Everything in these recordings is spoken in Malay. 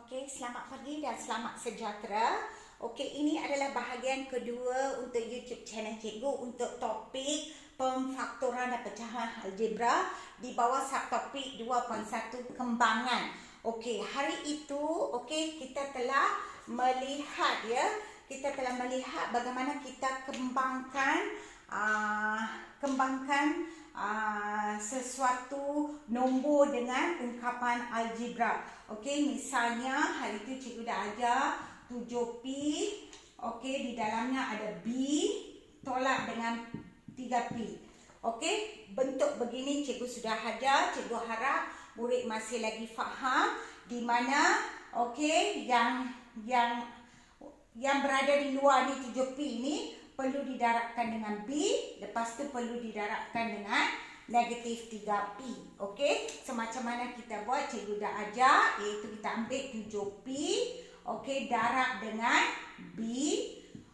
Okey, selamat pagi dan selamat sejahtera. Okey, ini adalah bahagian kedua untuk YouTube channel Cikgu untuk topik pemfaktoran dan pecahan algebra di bawah subtopik 2.1 kembangan. Okey, hari itu kita telah melihat bagaimana kita kembangkan sesuatu nombor dengan ungkapan algebra. Okey, misalnya hari itu cikgu dah ajar 7P. Okey, di dalamnya ada B tolak dengan 3P. Okey, bentuk begini cikgu sudah ajar. Cikgu harap murid masih lagi faham di mana yang berada di luar ni 7P ni perlu didarabkan dengan B, lepas tu perlu didarabkan dengan negatif 3P. Okey, semacam mana kita buat cikgu dah ajar, iaitu kita ambil 7P, okey, darab dengan B.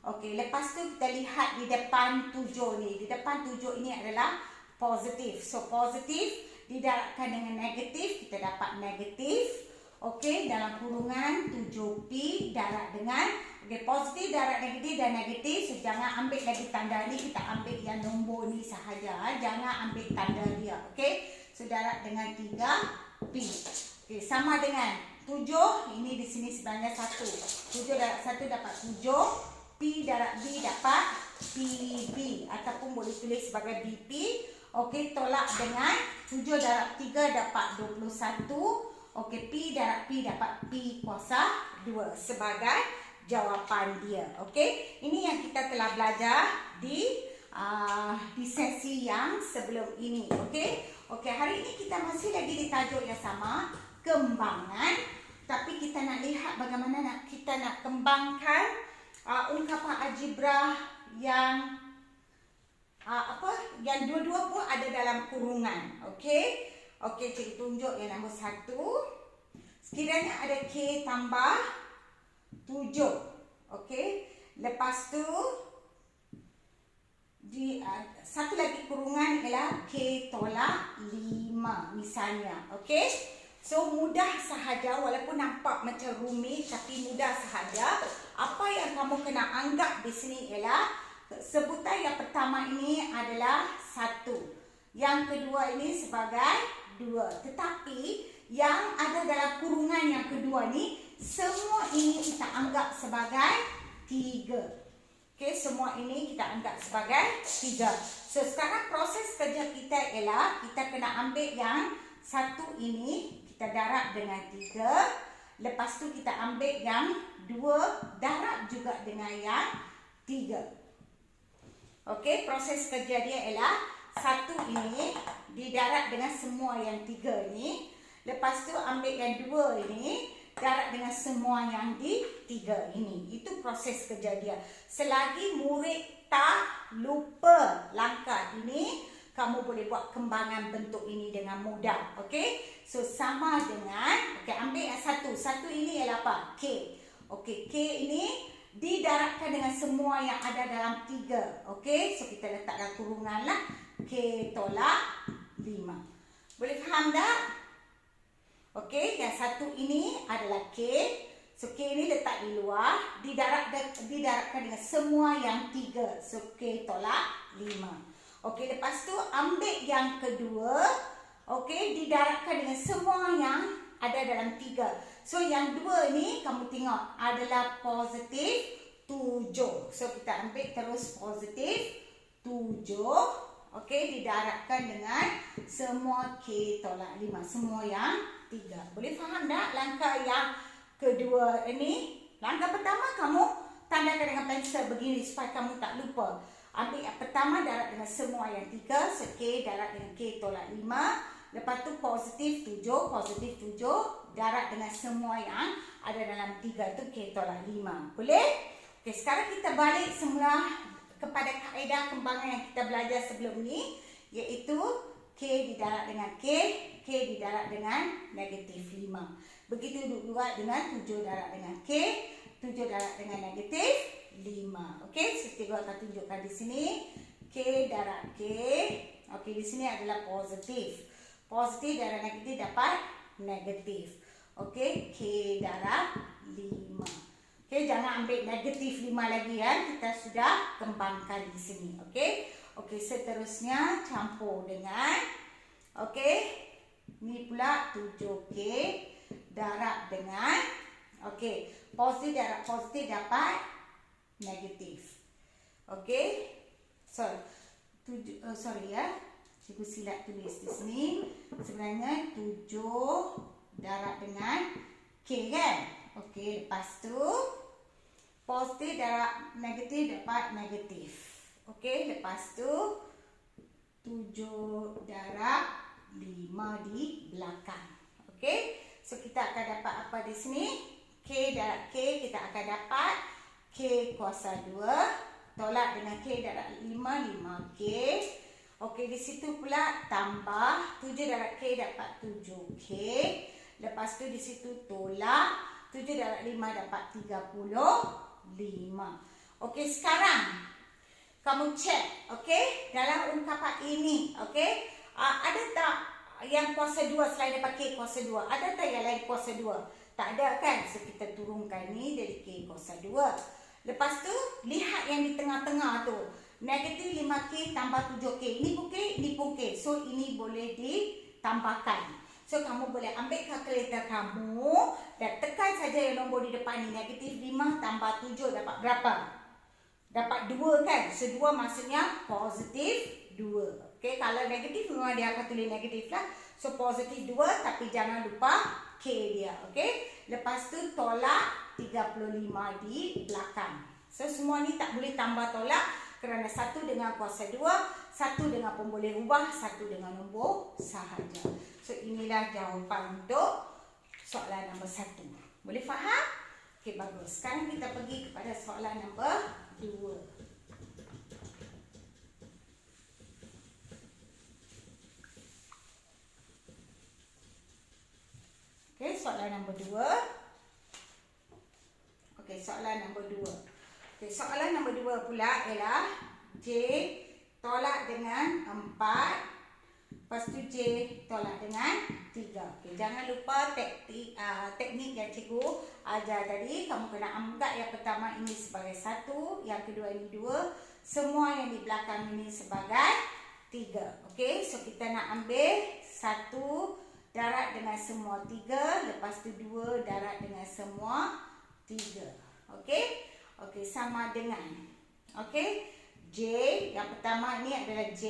Okey, lepas tu kita lihat di depan 7 ni. Di depan 7 ini adalah positif. So positif didarabkan dengan negatif, kita dapat negatif. Okey, dalam kurungan 7P darab dengan positif darab negatif dan negatif. So jangan ambil lagi tanda ni, kita ambil yang nombor ni sahaja. Jangan ambil tanda dia. Okey, so darab dengan 3P. Okey, sama dengan 7. Ini di sini sebenarnya 1. 7 darab 1 dapat 7. P darab B dapat PB ataupun boleh tulis sebagai BP. Okey, tolak dengan 7 darab 3 dapat 21. Okey, P darab P dapat P kuasa 2 sebagai jawapan dia. Okey, ini yang kita telah belajar di sesi yang sebelum ini. Okey, hari ini kita masih lagi di tajuk yang sama, kembangan. Tapi kita nak lihat bagaimana kita nak kembangkan ungkapan algebra yang yang dua-dua pun ada dalam kurungan. Okey, cikgu tunjuk yang nombor 1. Sekiranya ada K tambah 7. Okey, lepas tu satu lagi kurungan ialah K tolak 5 misalnya. Okey, so mudah sahaja, walaupun nampak macam rumit tapi mudah sahaja. Apa yang kamu kena anggap di sini ialah sebutan yang pertama ini adalah 1, yang kedua ini sebagai 2. Tetapi yang ada dalam kurungan yang kedua ni, semua ini kita anggap sebagai 3. Okey, semua ini kita anggap sebagai 3. So sekarang proses kerja kita ialah kita kena ambil yang 1 ini, kita darab dengan 3. Lepas tu kita ambil yang 2, darab juga dengan yang 3. Okey, proses kerja dia ialah 1 ini didarab dengan semua yang 3 ni. Lepas tu ambil yang 2 ini, darab dengan semua yang di 3 ini. Itu proses kerja dia. Selagi murid tak lupa langkah ini, kamu boleh buat kembangan bentuk ini dengan mudah. Okey, so sama dengan, ambil yang 1. 1 ini ialah apa? K. Okey, K ini didarabkan dengan semua yang ada dalam 3. Okey, so kita letak dalam kurungan lah. K tolak 5. Boleh faham tak? Okey, yang 1 ini adalah K. So K ini letak di luar, didarabkan dengan semua yang 3. So K tolak 5. Okey, lepas tu ambil yang kedua. Okey, didarabkan dengan semua yang ada dalam 3. So yang 2 ni kamu tengok adalah positif 7. So kita ambil terus positif 7. Okey, didarabkan dengan semua K tolak 5. Semua yang 3. Boleh faham tak langkah yang kedua ini? Langkah pertama kamu tandakan dengan pensel begini supaya kamu tak lupa. Ambil yang pertama, darab dengan semua yang 3. So K darab dengan K tolak 5. Lepas tu positif 7. Positif 7 darab dengan semua yang ada dalam 3 tu K tolak 5. Boleh? Okey, sekarang kita balik semula kepada kaedah kembangan yang kita belajar sebelum ni, iaitu K didarab dengan K didarab dengan negatif 5. Begitu juga dengan 7 darab dengan K, 7 darab dengan negatif 5. Okey, cikgu akan tunjukkan di sini K darab K. Okey, di sini adalah positif. Positif darab negatif dapat negatif. Okey, K darab 5. Okey, jangan ambil negatif 5 lagi ya. Kita sudah kembangkan di sini. Okey. Okey, seterusnya campur dengan ni pula 7K darab dengan positif darab positif dapat negatif. Okey. Sorry ya. Cikgu silap tulis di sini. Sebenarnya 7 darab dengan K kan? Okey, lepas tu positif darab negatif dapat negatif. Okey, lepas tu 7 darab 5 di belakang. Okey. So kita akan dapat apa di sini? K darab K kita akan dapat K kuasa 2 tolak dengan K darab 5 5K. Okey, di situ pula tambah 7 darab K dapat 7K. Lepas tu di situ tolak 7 darab 5 dapat 35. Okey, sekarang kamu cek, dalam ungkapan ini, ada tak yang kuasa 2 selain daripada K kuasa 2? Ada tak yang lain kuasa 2? Tak ada kan? So, kita turunkan ni dari K kuasa 2. Lepas tu, lihat yang di tengah-tengah tu. Negatif 5K tambah 7K. Ini pun K, ini pun K. So, ini boleh ditambahkan. So, kamu boleh ambil kalkulator kamu dan tekan saja yang nombor di depan ni. Negatif 5 tambah 7 dapat berapa? Dapat 2 kan? So 2 maksudnya positif 2. Okey, kalau negatif memang dia akan tulis negatif lah. So positif 2 tapi jangan lupa K dia. Okey. Lepas tu tolak 35 di belakang. So semua ni tak boleh tambah tolak kerana satu dengan kuasa 2, satu dengan pemboleh ubah, satu dengan nombor sahaja. So inilah jawapan untuk soalan nombor 1. Boleh faham? Okey, bagus. Sekarang kita pergi kepada soalan nombor 2. Okey, soalan nombor 2. Okey, soalan nombor 2. Okey, soalan nombor 2 pula ialah J tolak dengan 4. Lepas tu J tolak dengan 3. Okay, jangan lupa teknik yang cikgu ajar tadi. Kamu kena anggap yang pertama ini sebagai 1, yang kedua ini 2. Semua yang di belakang ini sebagai 3. Okey, so kita nak ambil 1 darat dengan semua 3. Lepas tu 2 darat dengan semua 3. Okey, okey, sama dengan J. Yang pertama ini adalah J.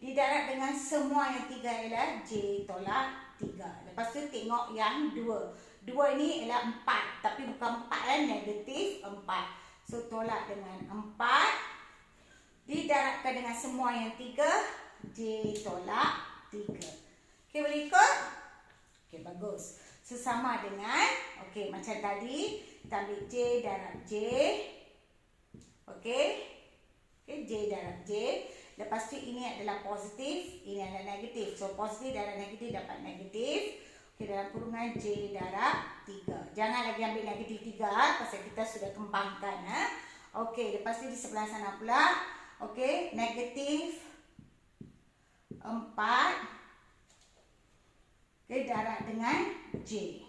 Didarat dengan semua yang 3 ialah J tolak 3. Lepas tu tengok yang 2. 2 ini ialah 4. Tapi bukan 4 kan, negatif 4. So tolak dengan 4. Didaratkan dengan semua yang 3. J tolak 3. Okey, boleh ikut? Okey, bagus. So sama dengan, macam tadi. Kita ambil J darab J. Okey, J darab J. Lepas tu ini adalah positif, ini adalah negatif. So positif darab negatif dapat negatif. Okey, dalam kurungan J darab 3. Jangan lagi ambil negatif 3 pasal kita sudah kembangkan. Okey, lepas tu di sebelah sana pula. Okey, negatif 4. Okey, darab dengan J.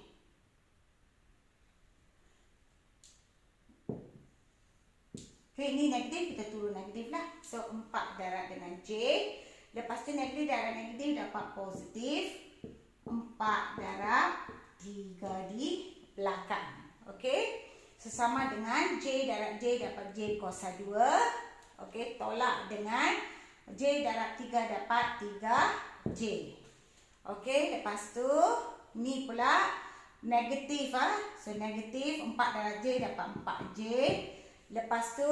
Okey, ini negatif, kita turun negatif lah. So 4 darab dengan J. Lepas tu negatif darab negatif dapat positif. 4 darab 3 di belakang. Okey. Sesama dengan J darab J dapat J kuasa 2. Okey, tolak dengan J darab 3 dapat 3J. Okey, lepas tu ni pula negatif So negatif 4 darab J dapat 4J. Lepas tu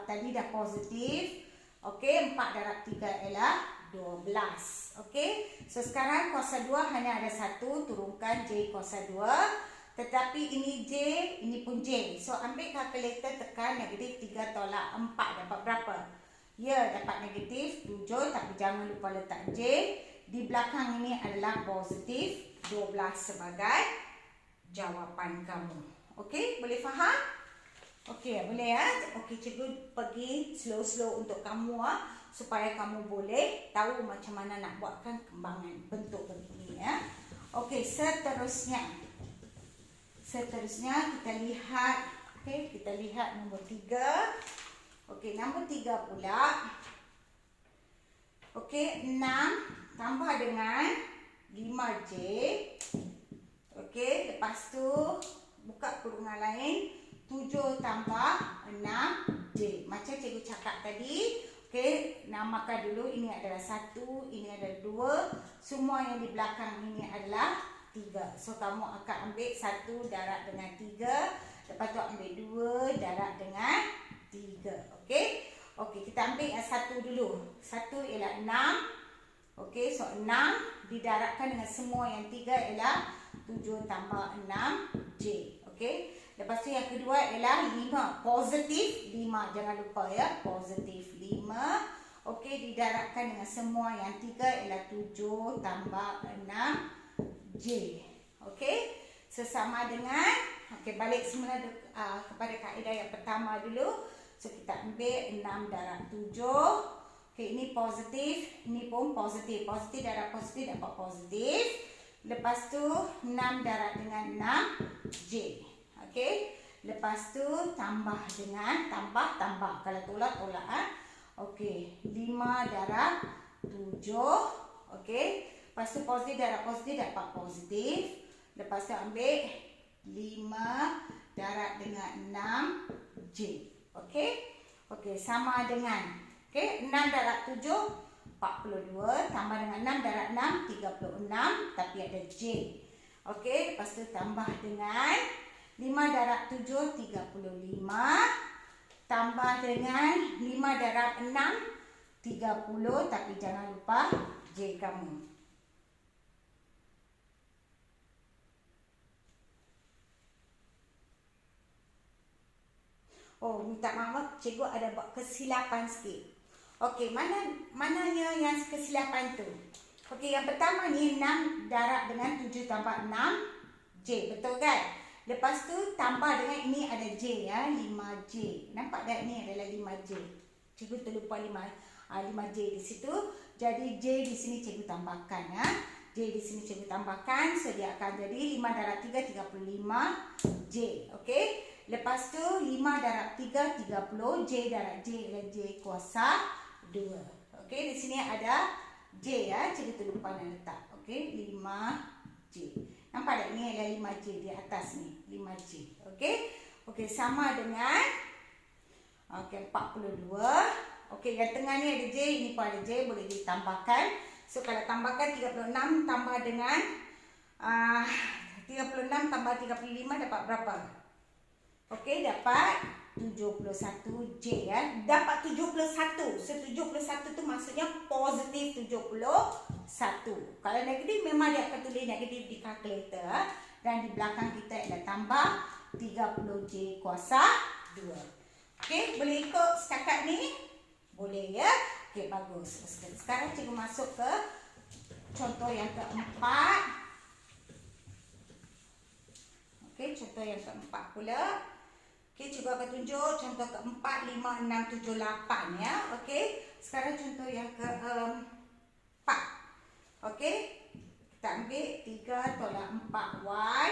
tadi dah positif. Okey, 4 darab 3 ialah 12. Okey. So sekarang kuasa 2 hanya ada 1, turunkan J kuasa 2. Tetapi ini J, ini pun J. So ambil kalkulator, tekan negatif 3 tolak 4 dapat berapa? Ya, dapat negatif 7, tapi jangan lupa letak J. Di belakang ini adalah positif 12 sebagai jawapan kamu. Okey, boleh faham? Okey, boleh ya? Okey, cikgu pergi slow-slow untuk kamu supaya kamu boleh tahu macam mana nak buatkan kembangan bentuk begini ya. Okey, seterusnya Seterusnya kita lihat, okey, kita lihat nombor 3. Okey, nombor 3 pula. Okey, 6 tambah dengan 5J. Okey, lepas tu buka kurungan lain, 7 tambah 6J. Macam cikgu cakap tadi, okey, namakan dulu, ini adalah 1, ini adalah 2. Semua yang di belakang ini adalah 3. So, kamu akan ambil 1 darab dengan 3. Lepas tu ambil 2 darab dengan 3. Okey. Okey, kita ambil yang 1 dulu. 1 ialah 6. Okey, so 6 didarabkan dengan semua yang 3 ialah 7 tambah 6J. Okey. Lepas tu yang kedua ialah 5. Positif 5. Jangan lupa ya. Positif 5. Okey, didarabkan dengan semua yang 3 ialah 7 tambah 6J. Okey. Sesama dengan, okey, balik semula kepada kaedah yang pertama dulu. So, kita ambil 6 darab 7. Okey, ini positif, ini pun positif. Positif darab positif dapat positif. Lepas tu 6 darab dengan 6J. Okey. Lepas tu tambah dengan tambah. Kalau tolak. Okey, 5 darab 7. Okey. Lepas tu positif darab positif dapat positif. Lepas tu ambil 5 darab dengan 6J. Okey. Okey, sama dengan, okey, 6 darab 7 42 tambah dengan 6 darab 6 36 tapi ada J. Okey, lepas tu tambah dengan 5 darab 7 35 tambah dengan 5 darab 6 30 tapi jangan lupa J kamu. Oh, minta maaf, cikgu ada buat kesilapan sikit. Okey, mananya yang kesilapan tu? Okey, yang pertama ni 6 darab dengan 7 tambah 6J, betul kan? Lepas tu tambah dengan ini ada J ya, 5J. Nampak tak ni adalah 5J. Cikgu terlupa 5J di situ. Jadi J di sini cikgu tambahkan ya. J di sini cikgu tambahkan, so dia akan jadi 5 darab 3 35J. Okey. Lepas tu 5 darab 3 30, J darab J adalah J kuasa 2. Okey, di sini ada J ya, cikgu terlupa nak letak. Okey, 5J. Nampak tak ni adalah 5J di atas ni, 5J. Okey. Okey, sama dengan okey 42. Okey, yang tengah ni ada J, ini pun ada J, boleh ditambahkan. So kalau tambahkan 36 tambah dengan 36 tambah 35 dapat berapa? Okey, dapat 71J ya. Dapat 71. So 71 tu maksudnya positif 71. Kalau negatif memang dia akan tulis negatif di kalkulator. Dan di belakang kita adalah tambah 30J kuasa 2. Okey, boleh ikut setakat ni? Boleh ya? Okey, bagus. Sekarang cikgu masuk ke contoh yang keempat. Okey, contoh yang keempat pula. Okey, cikgu akan tunjuk contoh keempat, 5, 6, 7, 8 ya. Okey, sekarang contoh yang keempat. Okey, kita ambil 3 tolak 4Y.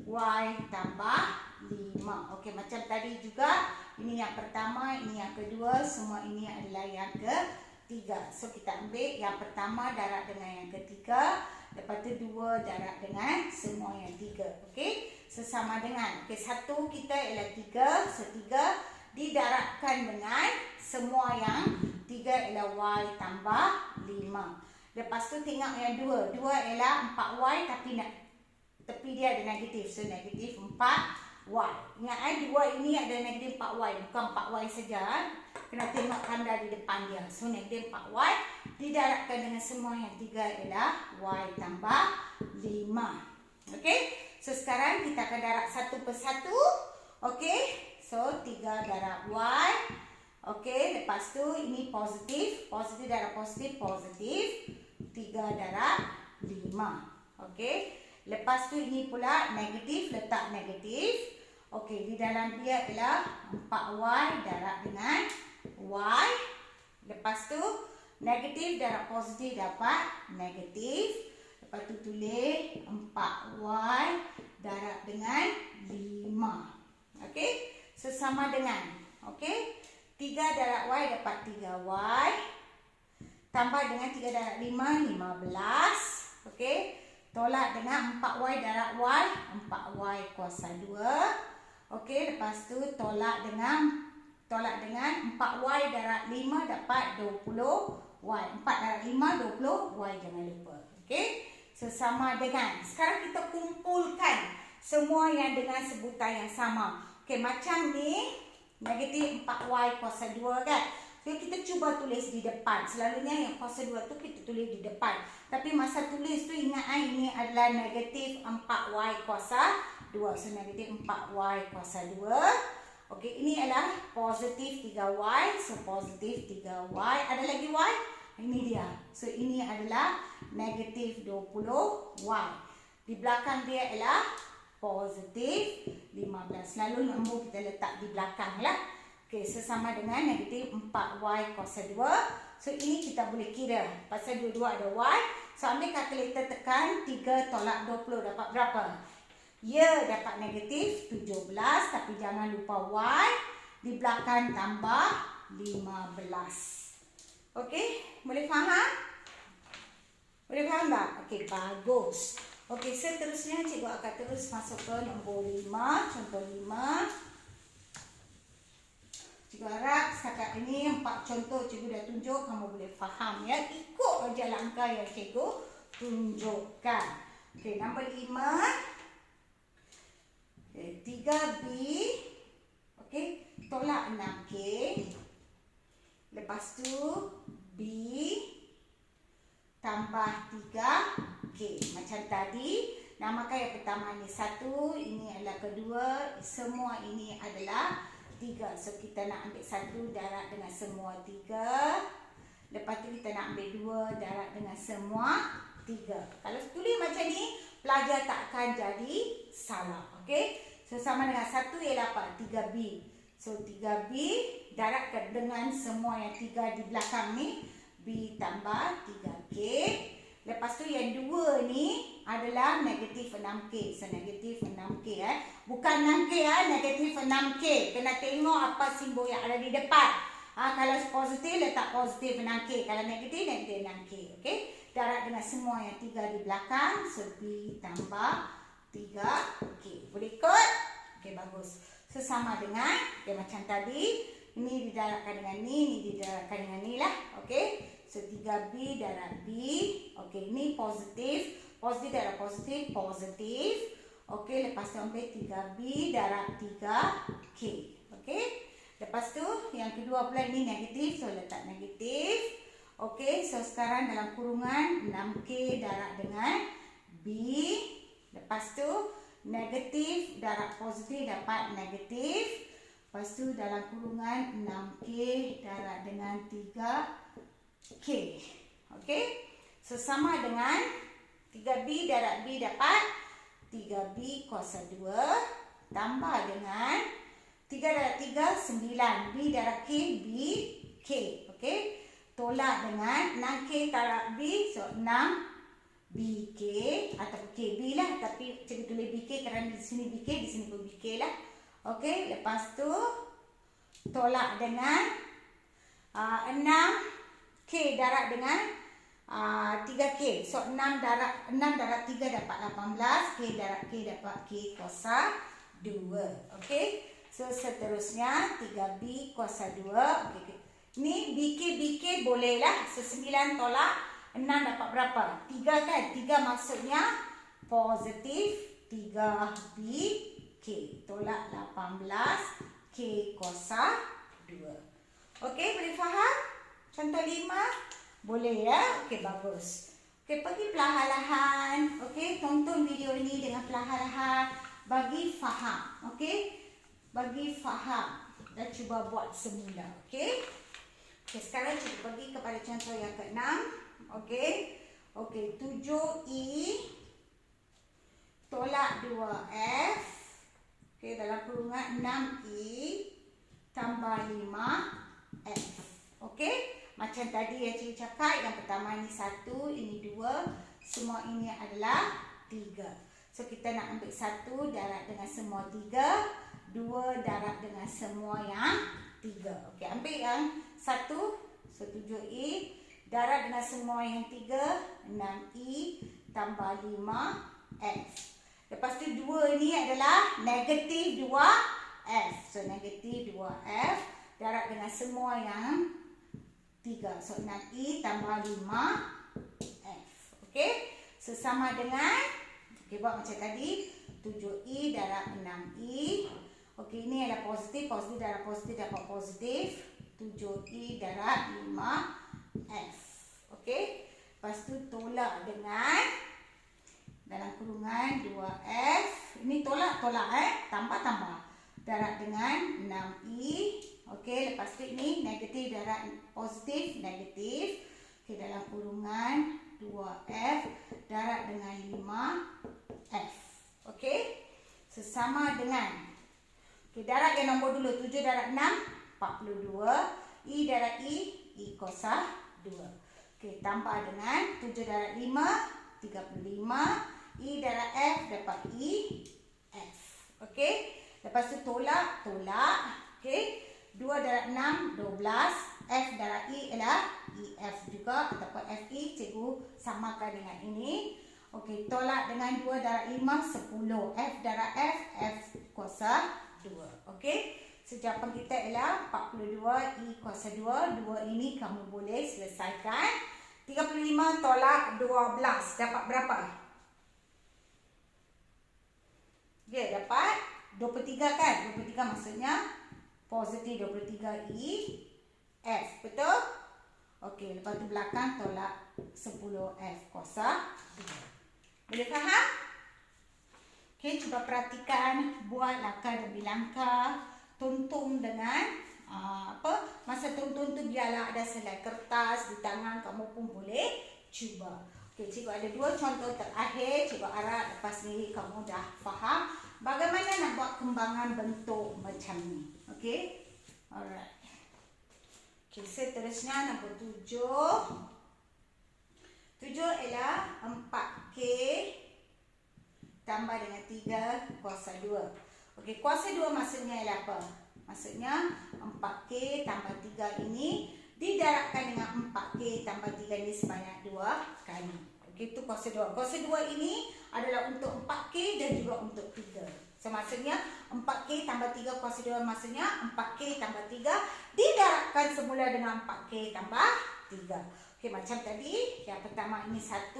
Y tambah 5. Okey, macam tadi juga. Ini yang pertama, ini yang kedua. Semua ini adalah yang ketiga. So, kita ambil yang pertama darab dengan yang ketiga. Lepas tu 2 darab dengan semua yang 3. Okey. Sesama dengan, okey, 1 kita ialah 3, so 3 didarabkan dengan semua yang 3 ialah Y tambah 5. Lepas tu tengok yang 2 ialah 4Y tapi dia ada negatif, so negatif 4Y. Ingat 2 ini ada negatif 4Y, bukan 4Y saja. Kena tengok tanda di depan dia. So negatif 4Y didarabkan dengan semua yang 3 ialah Y tambah 5. Okey. So, sekarang kita akan darab satu persatu. Okey. So, 3 darab Y. Okey. Lepas tu, ini positif. Positif darab positif, positif. 3 darab 5. Okey. Lepas tu, ini pula negatif. Letak negatif. Okey. Di dalam dia ialah 4Y darab dengan Y. Lepas tu, negatif darab positif dapat negatif. Lepas tu tulis 4Y darab dengan 5. Okey, sesama dengan, okey, 3 darab Y dapat 3Y. Tambah dengan 3 darab 5, 15. Okey, tolak dengan 4Y darab Y, 4Y kuasa 2. Okey, lepas tu tolak dengan 4Y darab 5 dapat 20Y. 4 darab 5, 20Y, jangan lupa. Okey, sesama dengan. Sekarang kita kumpulkan semua yang dengan sebutan yang sama. Okey, macam ni, negatif 4Y kuasa 2 kan. So, kita cuba tulis di depan. Selalunya yang kuasa 2 tu kita tulis di depan. Tapi masa tulis tu ingat ini adalah negatif 4Y kuasa 2. So, negatif 4Y kuasa 2. Okey, ini adalah positif 3Y. So, positif 3Y. Ada lagi Y? Ini dia. So, ini adalah negatif 20Y. Di belakang dia ialah positif 15. Lalu nombor kita letak di belakang lah. Okey, sesama dengan negatif 4Y kuasa 2. So, ini kita boleh kira. Pasal dua-dua ada Y. So, ambil kalkulator, tekan 3 tolak 20. Dapat berapa? Ya, dapat negatif 17. Tapi jangan lupa Y. Di belakang tambah 15. Okey, boleh faham? Boleh faham tak? Okey, bagus. Okey, seterusnya cikgu akan terus masuk ke nombor 5. Contoh 5. Cikgu harap setakat ini 4 contoh cikgu dah tunjuk, kamu boleh faham ya. Ikut aja langkah yang cikgu tunjukkan. Okey, nombor 5. Okay, 3B. Okey, tolak 6K. Lepas tu B tambah 3K. Macam tadi, namakan yang pertama ni 1, ini adalah kedua, semua ini adalah 3. So, kita nak ambil 1 darab dengan semua 3. Lepas tu kita nak ambil 2 darab dengan semua 3. Kalau tulis macam ni, pelajar tak akan jadi salah. Okey. So, sama dengan 1 ialah apa? 3B. So, 3B darabkan dengan semua yang 3 di belakang ni. B tambah 3K. Lepas tu yang 2 ni adalah negatif 6K. So, negatif 6K bukan 6K negatif 6K. Kena tengok apa simbol yang ada di depan. Kalau positif, letak positif 6K. Kalau negatif, negatif 6K. Okey. Darab dengan semua yang 3 di belakang. So, B tambah 3K. Boleh ikut? Okey, bagus. Sesama dengan, macam tadi. Ini didarabkan dengan ni didarabkan dengan ni lah. Okey. So, 3B darab B. Okey, ini positif. Positif darab positif, positif. Okey, lepas tu ambil 3B darab 3K. Okey. Lepas tu, yang kedua pula ni negatif. So, letak negatif. Okey, so sekarang dalam kurungan 6K darab dengan B. Lepas tu, negatif darab positif dapat negatif. Lepas tu, dalam kurungan 6K darab dengan 3K. Okey. So, sama dengan 3B darab B dapat 3B kuasa 2. Tambah dengan 3 darab 3, 9. B darab K, B, K. Okey. Tolak dengan 6K darab B. So, 6BK. Atau KB lah. Tapi cikgu tulis BK kerana di sini BK, di sini pun BK lah. Okey. Lepas tu, tolak dengan 6K darab dengan 3K. So, 6 darab 3 dapat 18. K darab K dapat K kuasa 2. Okey. So, seterusnya 3B kuasa 2. Okey. Ni BK bolehlah. So, 9 tolak 6 dapat berapa? 3 kan? 3 maksudnya positif 3BK. Tolak 18. K kuasa 2. Okey, boleh faham? Contoh 5. Boleh ya? Okey, bagus. Okey, pergi perlahan-lahan. Okey, tonton video ini dengan perlahan-lahan. Bagi faham. Okey? Bagi faham. Dan cuba buat semula. Okey? Okey, sekarang kita pergi kepada contoh yang ke-6. Okey? Okey, 7E tolak 2F. Okey, dalam kurungan 6E tambah 5F. Okey? Macam tadi yang cikgu cakap, yang pertama ni 1, ini 2. Semua ini adalah 3. So kita nak ambil 1 darab dengan semua 3, 2 darab dengan semua yang 3. Okey, ambil yang 1, so 7i darab dengan semua yang 3, 6i tambah 5f. Lepas tu 2 ni adalah negatif 2f. So negatif 2f darab dengan semua yang 3. So 6i tambah 5f. Okey, so sama dengan buat macam tadi, 7i darab 6i. Okey, ini adalah positif, positif darab positif dapat positif. 7i darab 5f. Okey, lepas tu tolak dengan dalam kurungan 2f. Ini tolak, tambah. Darab dengan 6i. Okey, lepas tu ini negatif darab positif, negatif. Okey, dalam kurungan 2f darab dengan 5f. Okey, sesama dengan darab yang nombor dulu, 7 darab 6 42, i darab i kuasa 2. Okey, tambah dengan 7 darab 5 35, i darab f dapat i f. Okey, lepas tu tolak. Okey, 2 darab 6 12, f darab i ialah ef juga ataupun fi, cikgu samakan dengan ini. Okey, tolak dengan 2 darab 5 10, f darab f kuasa 2. Okey, so jawapan kita ialah 42, i kuasa 2. 2 ini kamu boleh selesaikan. 35 tolak 12 dapat berapa? Ya, dapat 23 kan? 23 maksudnya positif 23i f, betul? Okey, lepas tu belakang tolak 10f kuasa 2. Boleh faham? Okey, cuba perhatikan, buat langkah demi langkah. Tonton dengan masa tonton tu biarlah ada selai kertas di tangan, kamu pun boleh cuba. Okey, cikgu ada 2 contoh terakhir. Cikgu harap lepas ni kamu dah faham bagaimana nak buat kembangan bentuk macam ni. Okey, alright. Okey, seterusnya nombor 7. 7 ialah 4k tambah dengan 3 kuasa 2. Okey, kuasa 2 maksudnya ialah apa? Maksudnya 4k tambah 3 ini didarabkan dengan 4k tambah 3 ini sebanyak 2 kali. Okey, itu kuasa 2. Kuasa 2 ini adalah untuk 4k dan juga untuk 3. So, maksudnya 4k tambah 3 kuasa 2 maksudnya 4k tambah 3 didarabkan semula dengan 4k tambah 3. Okey, macam tadi, yang pertama ini 1,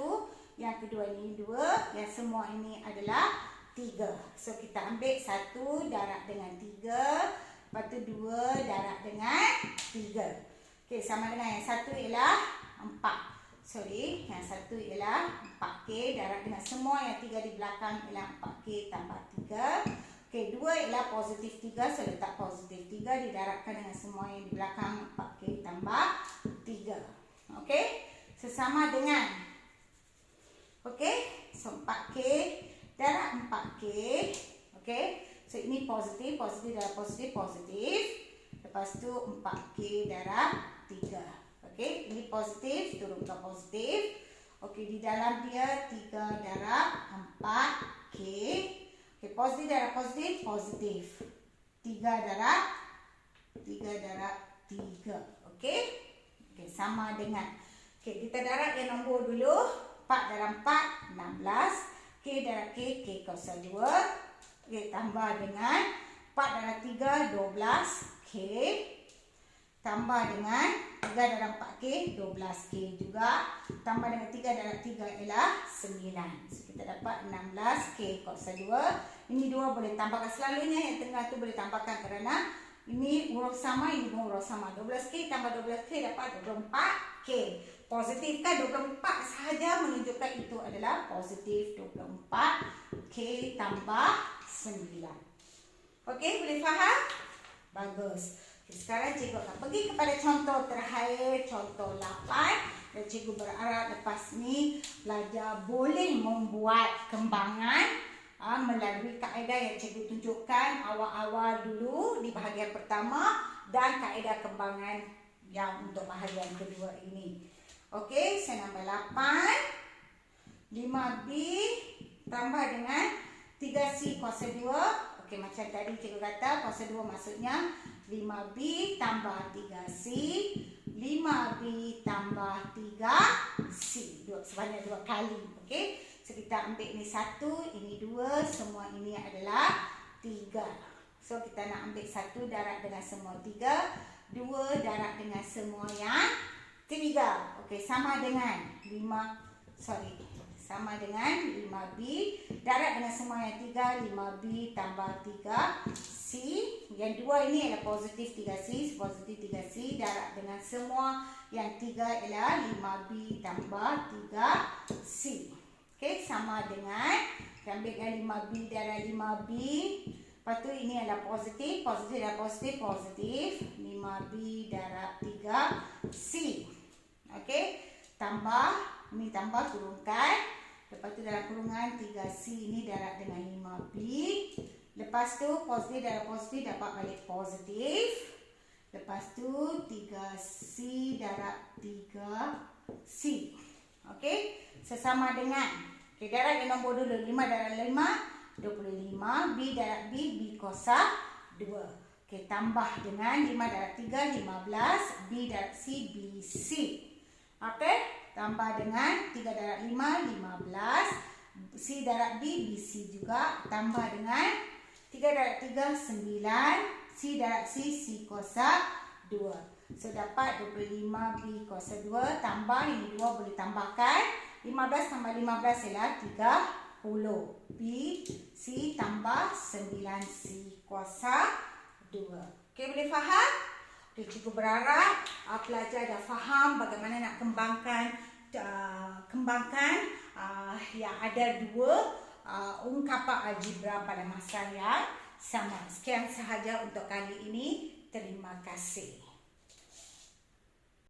yang kedua ini 2, yang semua ini adalah 3. So, kita ambil 1 darab dengan 3, lepas tu 2 darab dengan 3. Okey, sama dengan yang 1 ialah 4. Sorry, yang 1 ialah 4k darab dengan semua yang 3 di belakang ialah 4k tambah 3. Okey, 2 ialah positif 3, so letak positif 3 didarabkan dengan semua yang di belakang 4k tambah 3. Okey, sesama dengan okey, so 4k darab 4k. Okey, so ini positif, positif darab positif, positif. Lepas tu 4k darab 3. Okey, ini positif, turunkan positif. Okey, di dalam dia 3 darab 4k. Okey, positif darab positif, positif. 3 darab 3. Okey. Okey, sama dengan. Okey, kita darab yang nombor dulu. 4 darab 4, 16. K darab K, K kuasa 2. Okey, tambah dengan 4 darab 3, 12K. Tambah dengan 3 darab 4K, 12K juga. Tambah dengan 3 darab 3 ialah 9. So, kita dapat 16K kuasa 2. Ini 2 boleh tambahkan selalunya. Yang tengah tu boleh tambahkan kerana ini huruf sama, ini pun huruf sama. 12K tambah 12K dapat 24K. Positif kan? 24 sahaja menunjukkan itu adalah positif 24K tambah 9. Okey, boleh faham? Bagus. Okay, sekarang cikgu akan pergi kepada contoh terakhir, contoh 8. Dan cikgu berharap lepas ni pelajar boleh membuat kembangan melalui kaedah yang cikgu tunjukkan awal-awal dulu di bahagian pertama dan kaedah kembangan yang untuk bahagian kedua ini. Okey, saya nambah 8, 5B tambah dengan 3C kuasa 2. Okey, macam tadi cikgu kata kuasa 2 maksudnya 5B tambah 3C, 5B tambah 3C, sebanyak 2 kali. Okey, so kita ambil ni 1, ini 2, semua ini adalah 3. So kita nak ambil 1 darab dengan semua 3, 2 darab dengan semua yang 3. Okey, sama dengan 5B darab dengan semua yang 3, 5B tambah 3C. Yang 2 ini adalah positif 3C, positif 3C darab dengan semua yang 3 ialah 5B tambah 3C. Okey, sama dengan kita ambilkan 5B darab 5B. Lepas tu ini adalah positif, positif darab positif, positif 5B darab 3C. Okey, tambah, ini tambah kurungkan. Lepas tu dalam kurungan 3C ini darab dengan 5B. Lepas tu positif darab positif dapat balik positif. Lepas tu 3C darab 3C. Okey, sesama dengan, okey, darab yang nombor dulu, 5 darab 5, 25. B darab B, B kuasa 2. Okey, tambah dengan 5 darab 3, 15. B darab C, BC. Okey, tambah dengan 3 darab 5, 15. C darab B, BC juga. Tambah dengan 3 darab 3, 9. C darab C, C kuasa 2. So, dapat 25B kuasa 2. Tambah, ini 2 boleh tambahkan. 15 tambah 15 ialah 30. B, C tambah 9C kuasa 2. Okey, boleh faham? Okey, cikgu berharap pelajar dah faham bagaimana nak kembangkan yang ada 2 ungkapan algebra pada masa yang sama. Sekian sahaja untuk kali ini. Terima kasih.